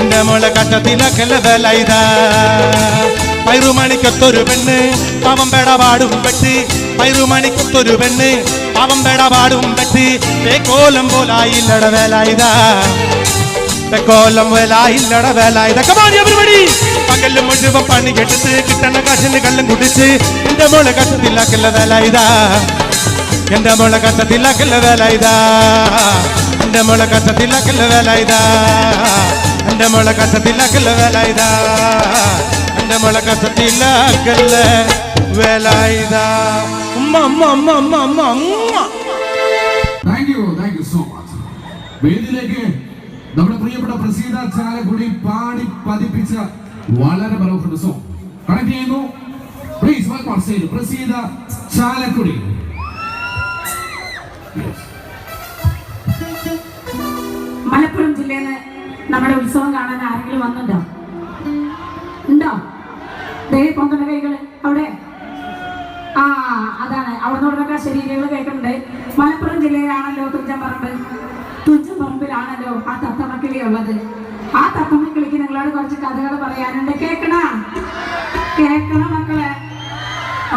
എന്റെ മോളെ കട്ടത്തിലക്കല്ല വേല ഇതാ. പൈറുമണിക്കൊത്തൊരു പെണ്ണ് പാവം പേടപാടും പെട്ടി. പൈറുമണിക്കൊത്തൊരു പെണ്ണ് പാവം പേടപാടും പെട്ടി. പേക്കോലം പോലായില്ലട വേല ഇതാ. പേക്കോലം വേലായില്ലട വേല ഇതാ. പകല് മുഴുവൻ പണി കെട്ടിട്ട് കിട്ടണ കാശിന് കള്ളം കുടിച്ച് എന്റെ മോളെ കട്ടത്തിലാക്കല്ല വേല ഇതാ. എന്റെ മോളെ കട്ടത്തിലാക്കല്ല വേല ഇതാ. എന്റെ മോളെ കട്ടത്തിലാക്കല്ല വേല ഇതാ. എന്റെ മോളെ കട്ടത്തിലാക്കല്ല വേല ഇതാ. എന്റെ മോളെ കട്ടത്തിലാക്കല്ല വേല ഇതാ. Thank you so much. വേദിയിലേക്ക് നമ്മുടെ പ്രിയപ്പെട്ട പ്രസീത ചാലക്കുടി പാടി പതിപ്പിച്ച വളരെ മനോഹര സോങ് കണക്ട് ചെയ്യുന്നു. Please welcome stage Praseetha Chalakudy. Malappuram ജില്ലയിൽ നിന്ന് നമ്മുടെ ഉത്സവം കാണാൻ ആരെങ്കിലും വന്നിട്ടുണ്ടോ? ഉണ്ടോ? പൊങ്കുന്ന കൈകള് അവിടെ. ആ അതാണ് അവിടെ നിന്നൊക്കെ ശരീരങ്ങൾ കേൾക്കുന്നുണ്ട്. മലപ്പുറം ജില്ലയിലാണല്ലോ തുഞ്ചൻപറമ്പിലാണല്ലോ ആ തത്തമ്മക്കിളി ഉള്ളത്. ആ തത്തമ്മക്കിളിക്ക് നിങ്ങളോട് കുറച്ച് കഥകൾ പറയാനുണ്ട്. കേൾക്കണം മക്കളെ.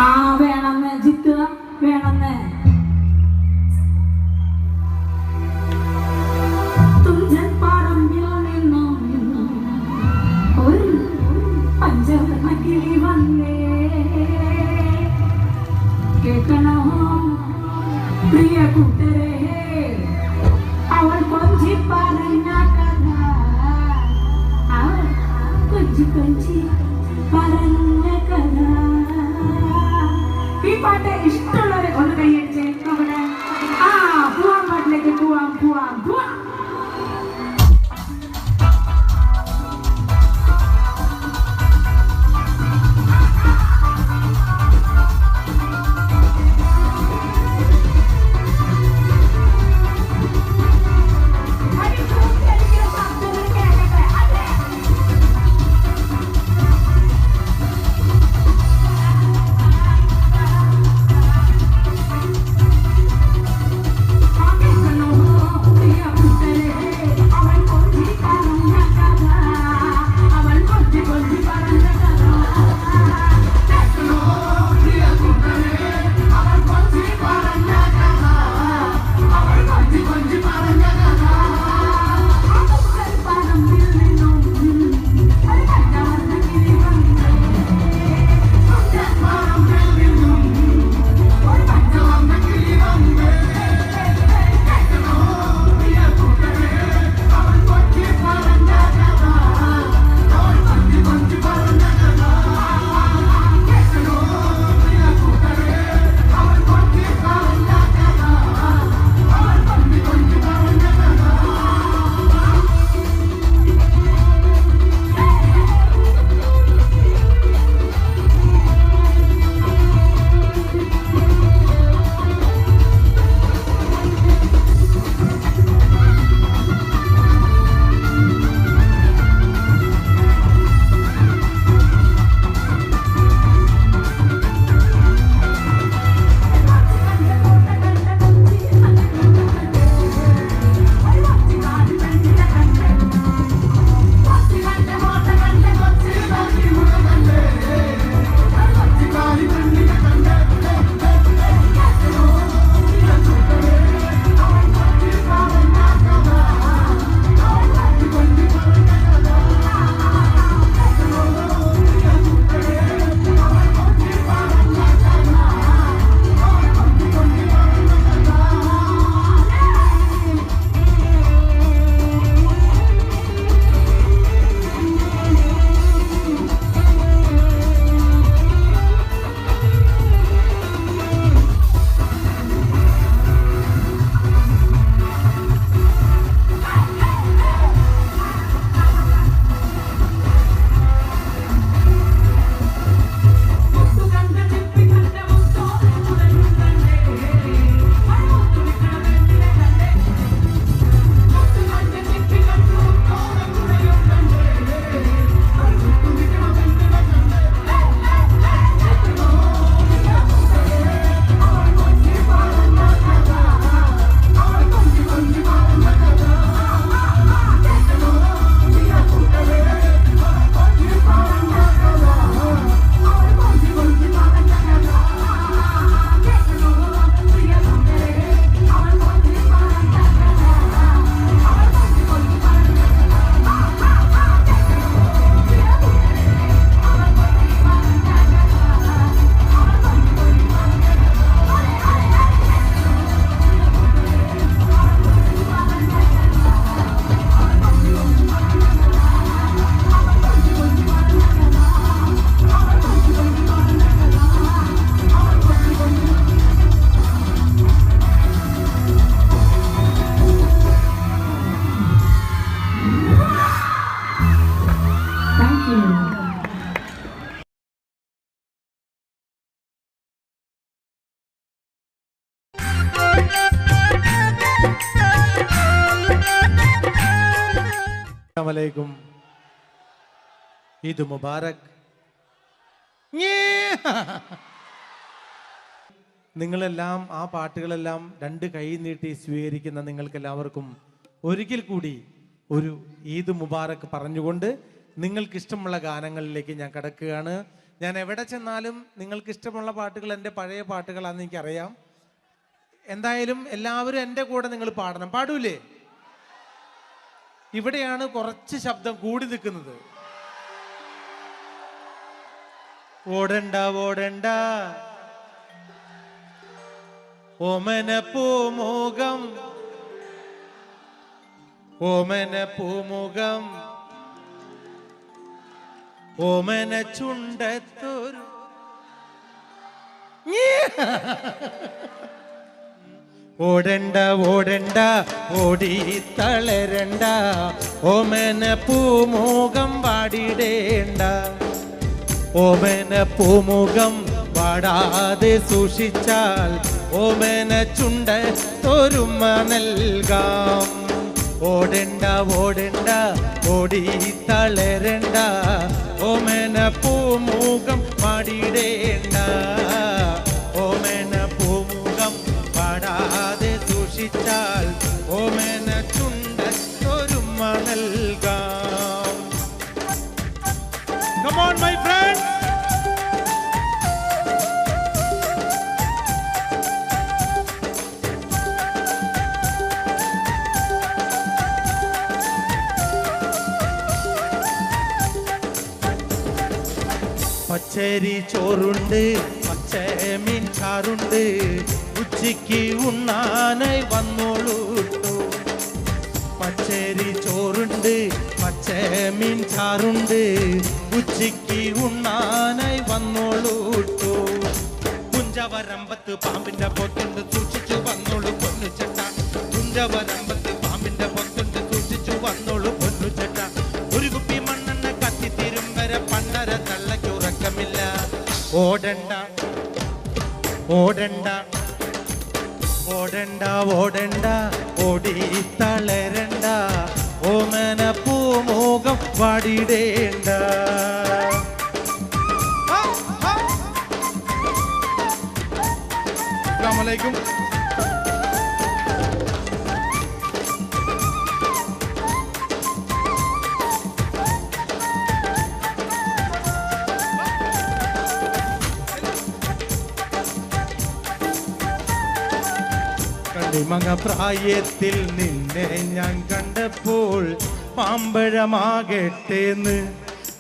ആ വേണമെന്ന് ജിത്ത് വേണമെന്ന്. തുഞ്ചൻപറമ്പിൽ നിന്നും ഒരു പഞ്ചവർണ്ണക്കിളി വന്നേ. കേൾക്കണോ പ്രിയ കൂട്ടരെ, അവൾ കൊഞ്ചി പറഞ്ഞ കഥ. അവൾ കൊഞ്ചി പറഞ്ഞ കഥ. ഈ പാട്ട് ഇഷ്ടമുള്ളവരെ ഒന്ന് കൈയടിച്ചേ. അവിടെ പോവാൻ പാട്ടിലേക്ക് പോവാം. അലൈക്കും. ഈദ് മുബാറക്. നിങ്ങളെല്ലാം ആ പാട്ടുകളെല്ലാം രണ്ട് കൈ നീട്ടി സ്വീകരിക്കുന്ന നിങ്ങൾക്ക് എല്ലാവർക്കും ഒരിക്കൽ കൂടി ഒരു ഈദ് മുബാറക് പറഞ്ഞുകൊണ്ട് നിങ്ങൾക്ക് ഇഷ്ടമുള്ള ഗാനങ്ങളിലേക്ക് ഞാൻ കടക്കുകയാണ്. ഞാൻ എവിടെ ചെന്നാലും നിങ്ങൾക്ക് ഇഷ്ടമുള്ള പാട്ടുകൾ എൻ്റെ പഴയ പാട്ടുകളാണെന്ന് എനിക്കറിയാം. എന്തായാലും എല്ലാവരും എൻ്റെ കൂടെ നിങ്ങൾ പാടണം. പാടൂലേ? ഇവിടെയാണ് കുറച്ച് ശബ്ദം കൂടി നിൽക്കുന്നത്. ഓടണ്ട ഓടണ്ട ഓമന പൂമുഖം ഓമന പൂമുഖം ഓമന ചുണ്ടത്തൊരു ഓടണ്ട ഓടണ്ട ഓടി തളരണ്ട ഓമന പൂമുഖം പാടിടേണ്ട ഓമന പൂമുഖം പാടാതെ സൂക്ഷിച്ചാൽ ഓമന ചുണ്ടത്തൊരുമ നൽകാം. ഓടണ്ട ഓടണ്ട ഓടി തളരണ്ട ഓമന പൂമുഖം പാടിടേണ്ട ഓമന പൂമുഖം പാടാതെ സൂക്ഷിച്ചാൽ ഓമന ചുണ്ടത്തൊരുമ നൽകാം. Come on my friends. പച്ചരി ചോറുണ്ട് പച്ചമീൻ ചാറുണ്ട് ഉച്ചയ്ക്ക് ഉണ്ണാനായി വന്നോളൂട്ടോ. പച്ചരി ചോറുണ്ട് പച്ചമീൻ ചാറുണ്ട് ഉച്ചയ്ക്ക് ഉണ്ണാനായി വന്നോളൂട്ടോ. കുഞ്ചവരമ്പത്ത് പാമ്പിന്റെ പൊത്തുണ്ട് സൂക്ഷിച്ചു വന്നോളൂ പൊന്നുചെട്ട. കുഞ്ചവരമ്പത്ത് പാമ്പിന്റെ പൊത്തുണ്ട് സൂക്ഷിച്ചു വന്നോളൂ പൊന്നുചെട്ട. ഒരു കുപ്പി മണ്ണെണ്ണ കത്തിത്തീരും വരെ പണ്ടര തള്ളക്കുറക്കമില്ല. ഓടണ്ട ഓടണ്ട ഓടണ്ട ഓടണ്ട ഓടി തളരണ്ട ഓമന പൂമുഖം പാടിടേണ്ട. അസ്സലാമു അലൈക്കും. കണ്ണിമങ്ങ പ്രായത്തിൽ നിന്നെ ഞാൻ കണ്ടപ്പോൾ മാമ്പഴമാകട്ടേന്ന്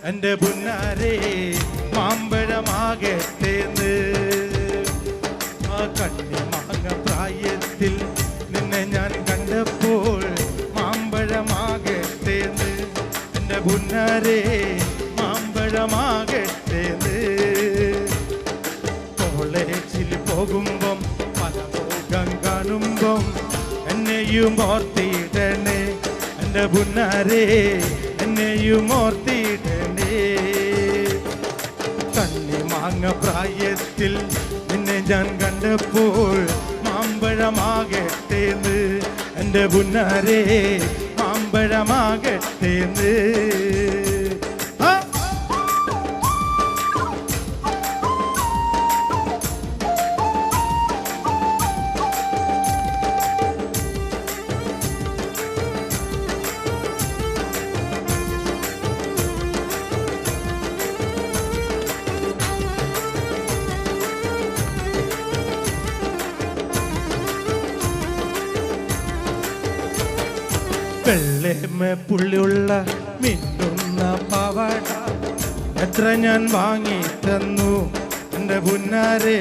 എൻ്റെ പുന്നാരേ മാമ്പഴമാകട്ടേന്ന്. ആ കണ്ണിമങ്ങ പ്രായത്തിൽ നിന്നെ ഞാൻ കണ്ടപ്പോൾ മാമ്പഴമാകട്ടേന്ന് എൻ്റെ പുന്നാരേ മാമ്പഴമാകട്ടേന്ന്. കോളേജിൽ പോകുമ്പം കാണുമ്പം എന്നെയും ഓർത്തിടണേ എൻ്റെ പുന്നാരേ എന്നെയും ഓർത്തിടണേ. കണ്ണിമാങ്ങ പ്രായത്തിൽ നിന്നെ ഞാൻ കണ്ടപ്പോൾ മാമ്പഴമാകട്ടേന്ന് എൻ്റെ പുന്നാരേ മാമ്പഴമാകട്ടേന്ന്. വെള്ളേമ പുള്ളിയുള്ള മിന്നുന്ന പാവാട എത്ര ഞാൻ വാങ്ങി തന്നു എൻ്റെ പുന്നാരേ.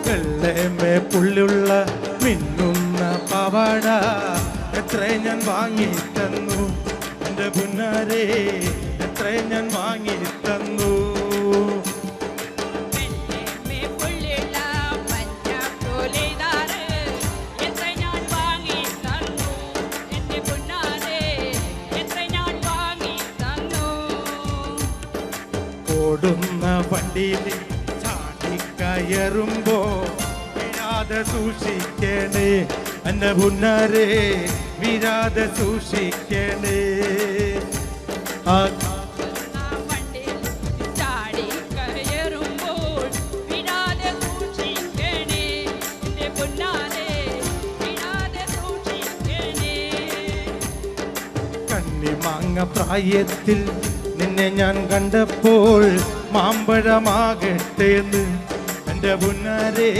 വെള്ളേമ പുള്ളിയുള്ള മിന്നുന്ന പാവാട എത്ര ഞാൻ വാങ്ങി തന്നു എൻ്റെ പുന്നാരേ എത്ര ഞാൻ വാങ്ങി തന്നു. ഓടുന്ന വണ്ടിയിൽ ചാടിക്കയറുമ്പോ വീഴാതെ സൂക്ഷിക്കണേ എന്റെ പുന്നാരെ വീരാതെ സൂക്ഷിക്കണേ. ആ കണ്ണിമാങ്ങ പ്രായത്തിൽ നിന്നെ ഞാൻ കണ്ടപ്പോൾ മാമ്പഴമാകട്ടേന്ന് എന്റെ പുന്നാരെ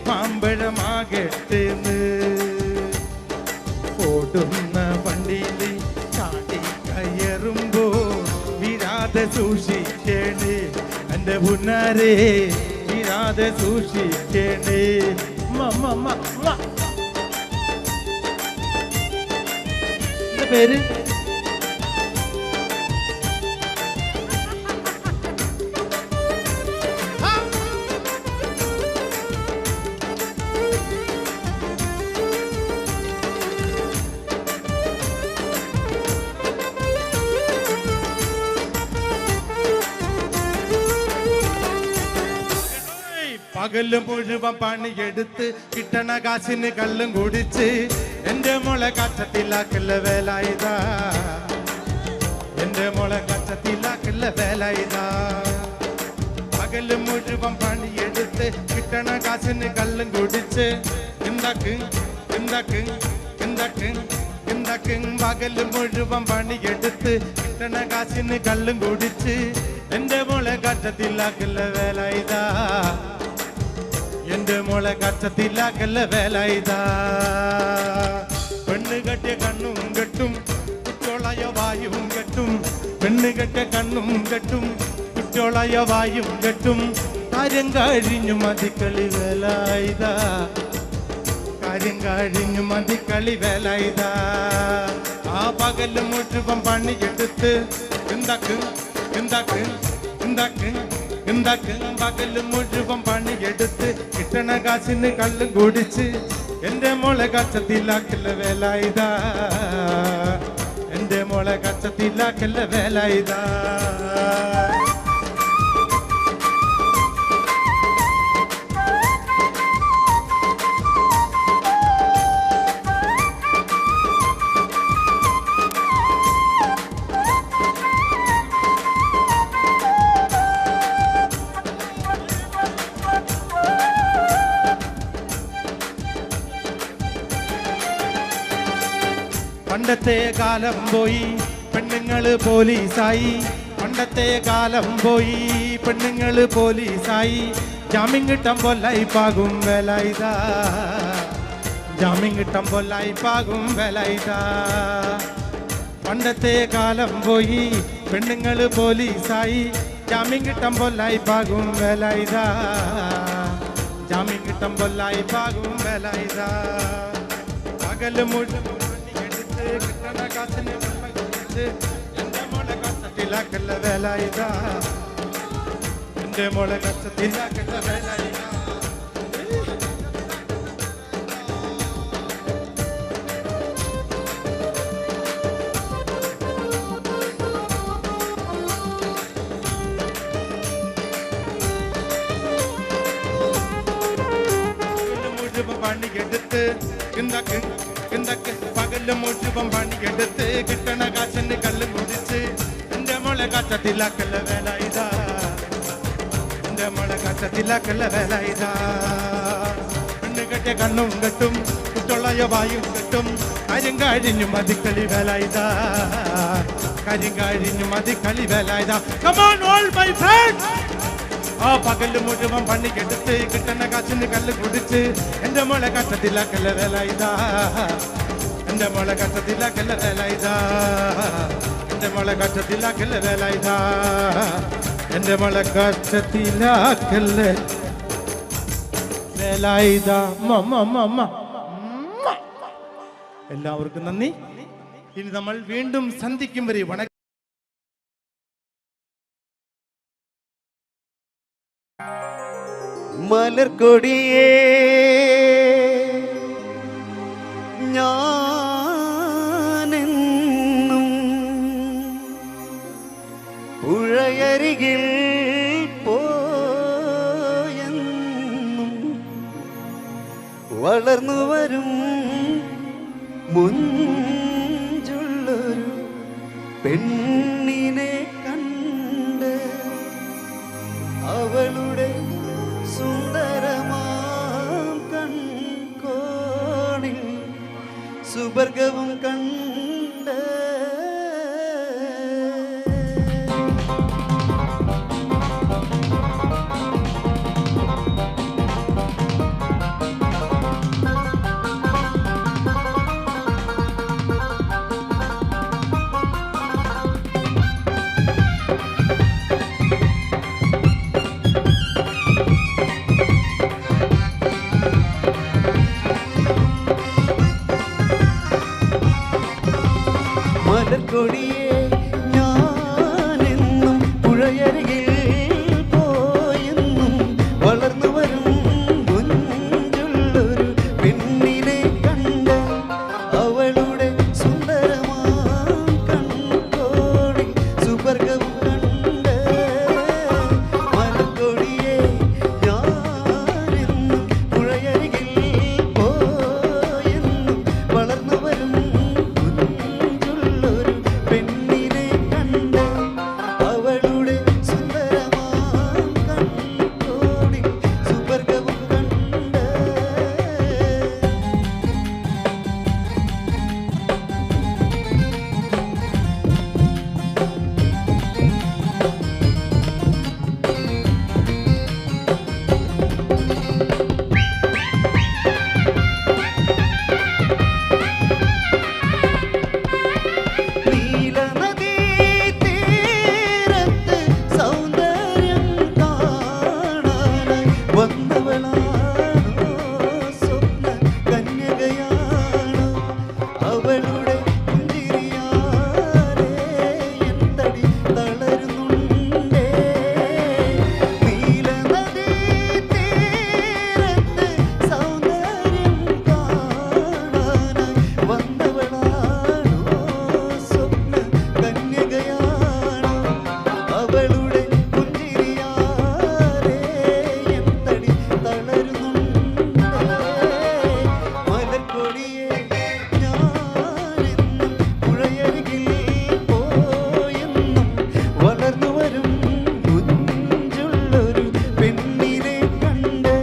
മാമ്പഴമാകട്ടേന്ന്. ഓടുന്ന വണ്ടിയിൽ ചാടി കയറുമ്പോൾ വീരാതെ സൂക്ഷിക്കണേ എന്റെ പുന്നാരെ വീരാതെ സൂക്ഷിക്കണേ. പേര് പകല് മുഴുവൻ പണിയെടുത്ത് കിട്ടണ കാശിന് കള്ളും കുടിച്ച് എന്റെ മോളെ കച്ചത്തിലാക്കല്ല വേല ഇതാ. എന്റെ മോളെ കച്ചത്തിലാക്കല്ല വേല ഇതാ. പകല് മുഴുവൻ പണിയെടുത്ത് കിട്ടണ കാശിന് കള്ളും കുടിച്ച് എന്താക്ക് എന്താക്ക് എന്താക്ക് എന്താക്ക്. പകല് മുഴുവൻ പണിയെടുത്ത് കിട്ടണ കാശിന് കള്ളും കുടിച്ച് എന്റെ മോളെ കച്ചത്തിലാക്കല്ല വേല ഇതാ. എന്റെ മോളെ കച്ചത്തിലാക്കല്ല വേല ഇതാ. പെണ്ണ് കെട്ടിയ കണ്ണും കെട്ടും കുറ്റോളയ വായും കെട്ടും. പെണ്ണ് കെട്ടിയ കണ്ണും കെട്ടും കുറ്റോളയ വായും കെട്ടും. കാര്യം കഴിഞ്ഞു മതിക്കളി വേല ഇതാ. കാര്യം കഴിഞ്ഞു മതിക്കളി വേല ഇതാ. ആ പകല് മുഴുവൻ പണിയെടുത്ത് എന്താക്ക് എന്താക്ക് എന്താക്ക് എന്താക്ക്. പകല് മുഴുവൻ പണിയെടുത്ത് കിട്ടണ കാശിന് കള്ളും കുടിച്ച് എന്റെ മോളെ കച്ചത്തിലാക്കല്ല വേല ഇതാ. എന്റെ മോളെ കച്ചത്തിലാക്കല്ല വേല ഇതാ. പണ്ടത്തെ കാലം പോയി പെണ്ണുങ്ങള് പോലീസായി. പണ്ടത്തെ കാലം പോയി പെണ്ണുങ്ങള് പോലീസായി. ജാമ്യം കിട്ടുമ്പോൾ ലൈഫാകും വേല ഇതാ. ജാമ്യം കിട്ടുമ്പോൾ ലൈഫാകും വേല ഇതാ. പണ്ടത്തെ കാലം പോയി പെണ്ണുങ്ങള് പോലീസായി. ജാമ്യം കിട്ടുമ്പോൾ ലൈഫാകും വേല ഇതാ. ജാമ്യം കിട്ടുമ്പോൾ ലൈഫാകും വേല ഇതാ. പകല് മുഴുവൻ കിട്ടണ കാശിന് എന്റെ മോളെ കച്ചത്തിലാക്കല്ല വേല ഇതാ. എന്റെ മോളെ കച്ചത്തിലാക്കല്ല വേല ഇതാ. മുഴുവൻ പണിയെടുത്ത് എന്താക്ക് എന്താക്ക്. പകല് മുഴുവൻ പണിയെടുത്ത് കിട്ടണ കാശിന് കള്ളും കുടിച്ച് എന്റെ മോളെ കച്ചത്തിലാക്കല്ല വേല ഇതാ. എന്റെ മോളെ കച്ചത്തിലാക്കല്ല വേല ഇതാ. പെണ്ണ് കെട്ടിയ കണ്ണും കെട്ടും കുട്ടുള്ളയ വായും കെട്ടും. കാര്യം കഴിഞ്ഞു മതിക്കളി വേല ഇതാ. കാര്യം കഴിഞ്ഞു മതിക്കളി വേല ഇതാ. Come on all my friends. ആ പകല് മുഴുവൻ പണിയെടുത്ത് കിട്ടണ കാശിന് കല്ല് കുടിച്ച് എന്റെ മോളെ കച്ചത്തിലാക്കല്ല വേല ഇതാ. എന്റെ മോളെ കച്ചത്തിലാക്കല്ല വേല ഇതാ. എന്റെ മോളെ കച്ചത്തിലാക്കല്ല വേല ഇതാ. എന്റെ മോളെ കച്ചത്തിലാക്കല്ല വേല ഇതാ. എല്ലാവർക്കും നന്ദി. ഇനി നമ്മൾ വീണ്ടും സന്ധിക്കും വരെ വണക്കം. മലർക്കൊടിയേ ഞാനെന്നും പുഴയരികിൽ പോയെന്നും വളർന്നു വരും മുഞ്ചുള്ളൊരു പെണ്ണിനെ കണ്ട് അവളുടെ സുന്ദരമാം കൺകോണിൽ സുവർഗവും കണ്ട് മലർക്കൊടിയെ ഞാനെന്നും പുഴയരികിൽ പോയെന്നും വളർന്നു വരും മുഞ്ചുള്ളൊരു പെണ്ണിനെ കണ്ട് അവളുടെ സുന്ദരമാം കൺകോണിൽ സുവർഗവും കണ്ട് മലർക്കൊടിയെ ഞാനെന്നും പുഴയരികിൽ പോയെന്നും വളർന്നു വരും പെണ്ണിനെ കണ്ട് അവളുടെ സുന്ദരമാം കൺകോണിൽ സുവർഗവും കണ്ട് നീലനദീ തീരത്ത് സൗന്ദര്യം കാണാനായി വന്നവളാണോ സ്വപ്ന കന്യകയാണോ അവളുടെ പുഞ്ചിരിയാലെ എന്തടി തളരുന്നുണ്ടേ നീലനദീ തീരത്ത് സൗന്ദര്യം കാണാനായി വന്നവളാണോ സ്വപ്ന കന്യകയാണോ അവളുടെ പുഞ്ചിരിയാലെ എന്തടി തളരുന്നുണ്ടേ മലർക്കൊടിയെ ഞാനെന്നും പുഴയരികിൽ പോയെന്നും വളർന്നു വരും മുഞ്ചുള്ളൊരു പെണ്ണിനെ കണ്ട്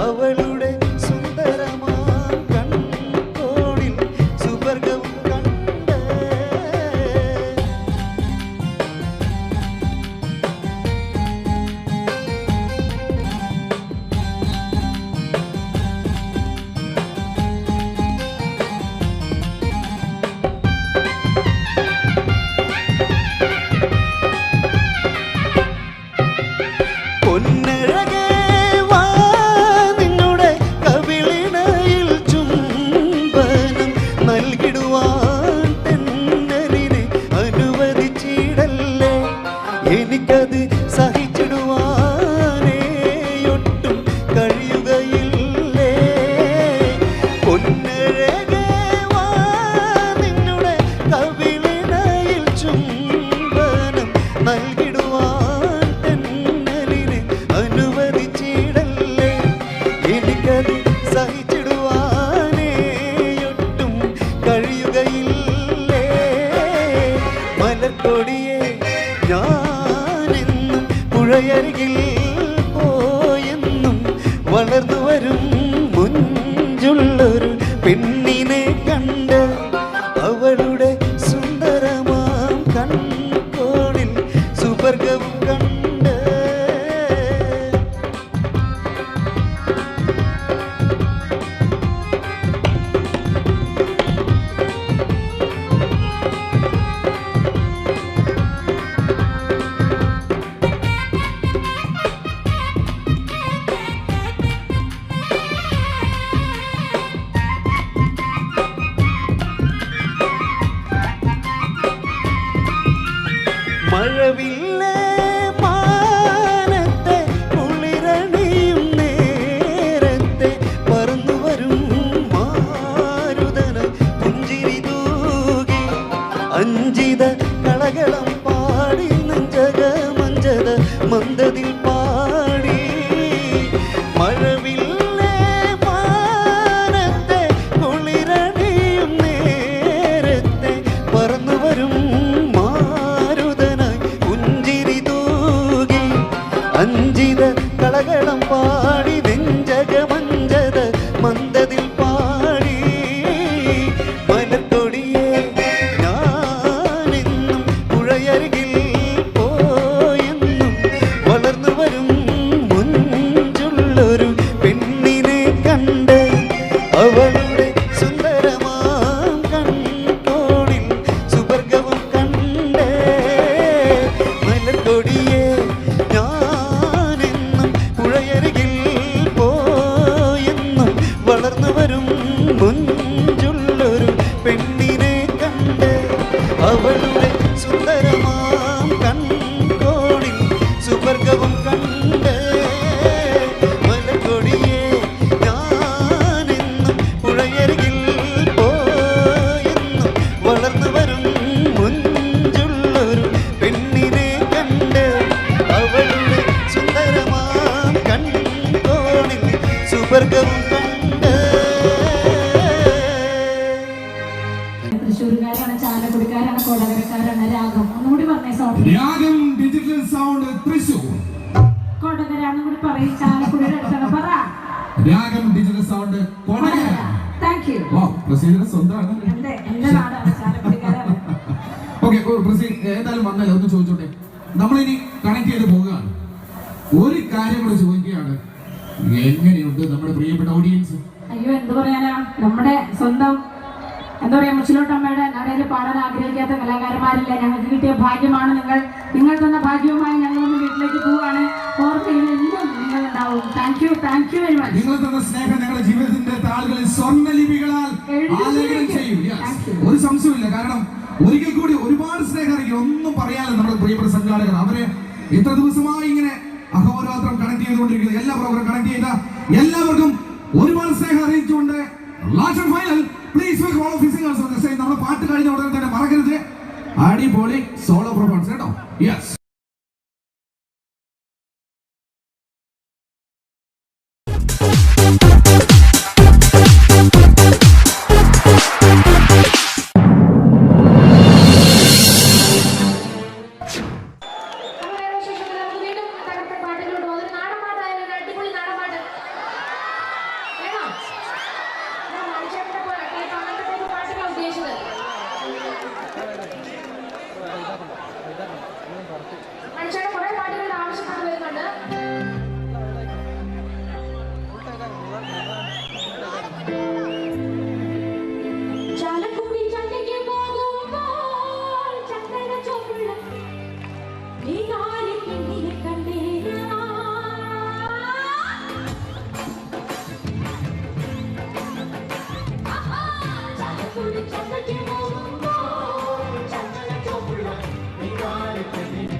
അവളുടെ സുന്ദരമാം കൺകോണിൽ സുവർഗവും കണ്ട് പൊന്നഴകേ വാ നിന്നുടെ കവിളിണയിൽ ചുംബനം നൽകിടുവാൻ തെന്നലിനെ അനുവദിച്ചിടല്ലേ എനിക്കത് സഹിച്ചിടുവാനേ ഒട്ടും കഴിയുകയില്ലേ പൊന്നഴകേ വാ നിന്നുടെ കവിളിണയിൽ ചുംബനം നൽകിടുവാൻ തെന്നലിനെ അനുവദിച്ചിടല്ലേ എനിക്കത് സഹിച്ചിടുവാനേ ഒട്ടും കഴിയുകയില്ലേ മലർക്കൊടിയെ ഞാനെന്നും പുഴയരികിൽ പോയെന്നും വളർന്നു വരും മുഞ്ചുള്ളൊരു പെണ്ണിനെ കണ്ട് അവളുടെ സുന്ദരമാം കൺകോണിൽ സുവർഗവും കണ്ട് മഴവില്ലേ മാനത്തെ കുളിരണിയും നേരത്തെ പറന്നു വരും മാരുതന പുഞ്ചിരി തൂകി അഞ്ചിത കളകളം പാടി നെഞ്ചക മഞ്ചത മന്ദതിൽ പാടി മഴവില്ലേ മാനത്തെ കുളിരണിയും സുന്ദരമാം കൺകോണിൽ സുവർഗവും കണ്ട് മലകൊടിയെ ഞാനെന്നും പുഴയരികിൽ പോയെന്നും വളർന്നു വരും മുഞ്ചുള്ളൊരു പെണ്ണിനെ കണ്ട് അവളുടെ സുന്ദരമാം കൺകോണിൽ സുവർഗവും കണ്ട്. തൃശ്ശൂരുകാരാണ്, ചാലക്കുടിക്കാരാണ്, കൊടകരക്കാരാണ്. രാഗം ഒന്നുകൂടി പറഞ്ഞേ. സോറി, രാഗം ഡിജിറ്റൽ സൗണ്ട് തൃശൂർ. കൊടകരാന്ന് കൂടി പറയും. ചാലക്കുടിയുടെ അടുത്താണ്. പറ. Ragam digital sound Kodakara. Thank you. പ്രസീദിന്റെ സ്വന്തമാണ്. എന്റെ നാടാണ്, ചാലക്കുടിക്കാരാണ്. ഓക്കെ, പ്രസീദ് ഏതായാലും വന്നല്ലോ, ഒന്ന് ചോദിച്ചോട്ടെ. നമ്മളിനി കണക്ട് ചെയ്ത് പോവുകയാണ്. ഒരു കാര്യം കൂടെ ചോദിക്കുകയാണ്, എങ്ങനെയുണ്ട് നമ്മുടെ പ്രിയപ്പെട്ട ഓഡിയൻസ്? അയ്യോ, എന്ത് പറയാനാ, നമ്മുടെ സ്വന്തം എന്താ പറയാ, മുച്ചിലോട്ടമ്മയുടെ നടയിൽ പാടാൻ ആഗ്രഹിക്കാത്ത കലാകാരന്മാരില്ല. ഞങ്ങൾക്ക് കിട്ടിയ ഭാഗ്യമാണ് നിങ്ങൾ തന്ന ഭാഗ്യവുമായി ഞങ്ങളൊന്ന് വീട്ടിലേക്ക് പോവുകയാണ്. ഓർമ്മയിൽ എന്നും നിങ്ങൾ ഉണ്ടാവും. Thank you very much. നിങ്ങൾ തന്ന സ്നേഹം ഞങ്ങളുടെ ജീവിതത്തിന്റെ താളുകളിൽ സ്വർണ്ണലിപികളാൽ ആലേഖനം ചെയ്യും. ഒരു സംശയമില്ല. കാരണം ഒരിക്കൽ കൂടി ഒരുപാട് സ്നേഹം അറിയിക്കും. ഒന്നും പറയാനില്ല. നമ്മുടെ പ്രിയപ്പെട്ട സംഘാടകർ അവരെ ഇത്ര ദിവസമായി ഇങ്ങനെ അഹോരാത്രം കണക്ട് ചെയ്തുകൊണ്ടിരിക്കുന്നത്, എല്ലാ പ്രോഗ്രാം കണക്ട് ചെയ്ത എല്ലാവർക്കും ഒരുപാട് സ്നേഹം അറിയിച്ചുകൊണ്ട് last and final please welcome all of you singers on the stage. നമ്മുടെ പാട്ട് കഴിഞ്ഞ ഉടനെ തന്നെ മറക്കരുത്, അടിപൊളി സോളോ പെർഫോമൻസ് കേട്ടോ. യെസ്. മനുഷ്യരുടെ കുറെ പാട്ടുകളുടെ ആവശ്യപ്പെട്ട് വരുന്നുണ്ട്. ചാലക്കുടി ചന്തയ്ക്ക് പോകുമ്പോൾ ചക്കര ചോപ്പുള്ള ഈ നാലിൽ പെണ്ണിനെ കണ്ടേ ചാലക്കുടി ചന്തയ്ക്ക് പോകുമ്പോൾ ചക്കര ചോപ്പുള്ള ഈ നാലിൽ പെണ്ണിനെ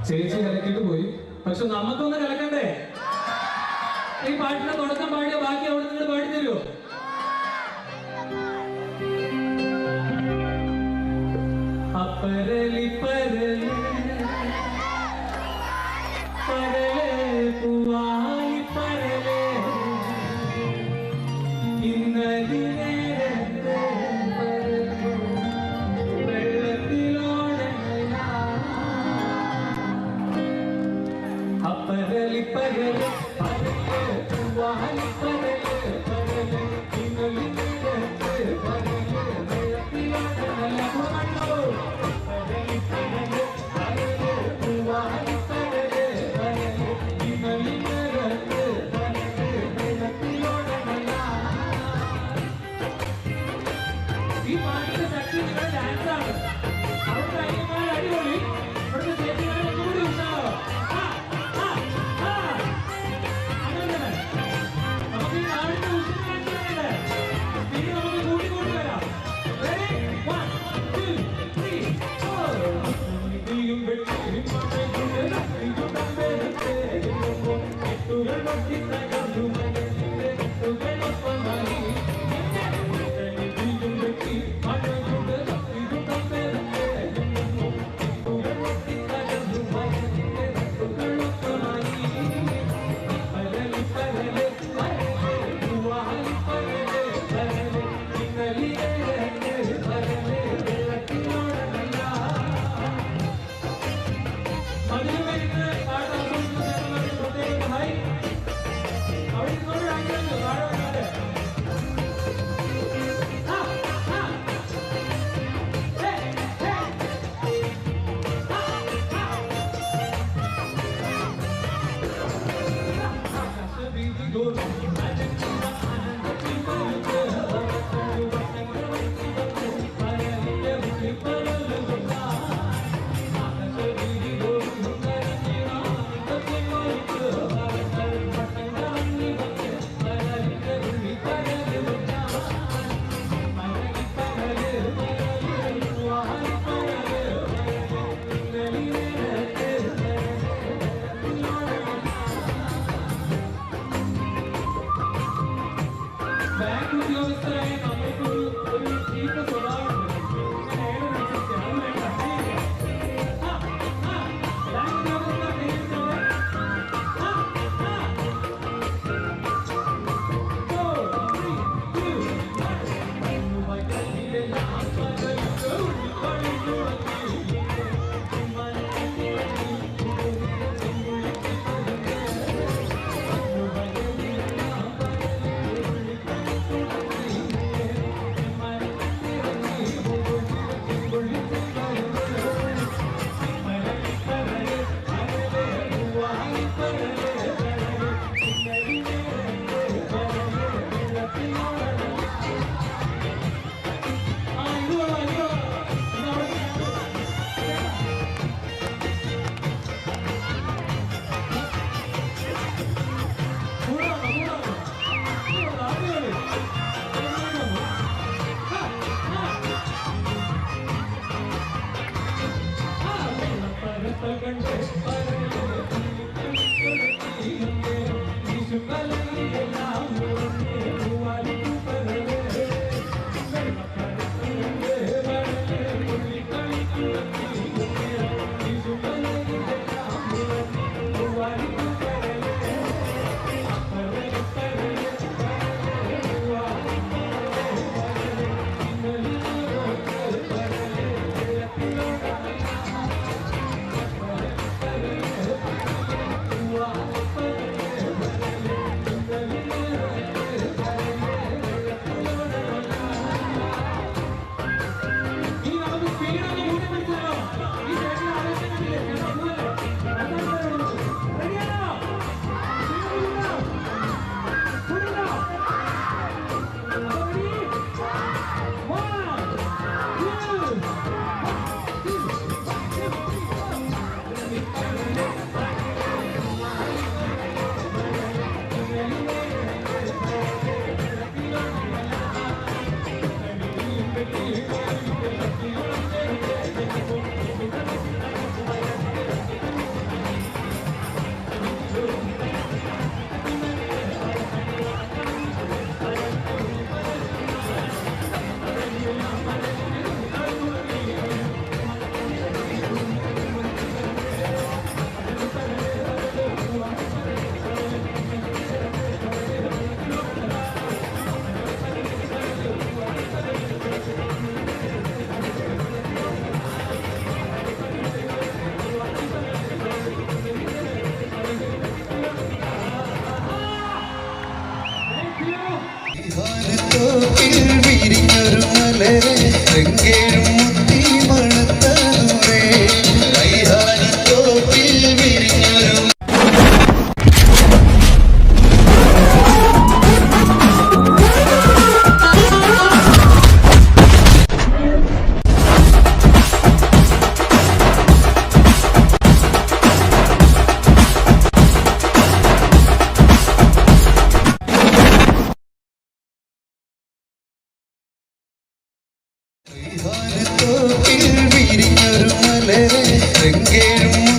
ചേച്ചി കലക്കിട്ട് പോയി, പക്ഷെ നമുക്കൊന്ന് കലക്കണ്ടേ? ഈ പാട്ടിന്റെ തുടക്കം പാടിയ ബാക്കി അവിടെ നിങ്ങൾ പാടിത്തരുമോ? അപ്പരലി പരലി പരലേ പൂവായി പരലേ ഇന്നലെ വിരിഞ്ഞൊരു മലരെ എങ്കേഴും മുത്തി മണത്തൂരേ കൈഹാരത്തോപ്പിൽ വിരിഞ്ഞൊരു വിരിഞ്ഞൊരു മലരെ എങ്കേഴും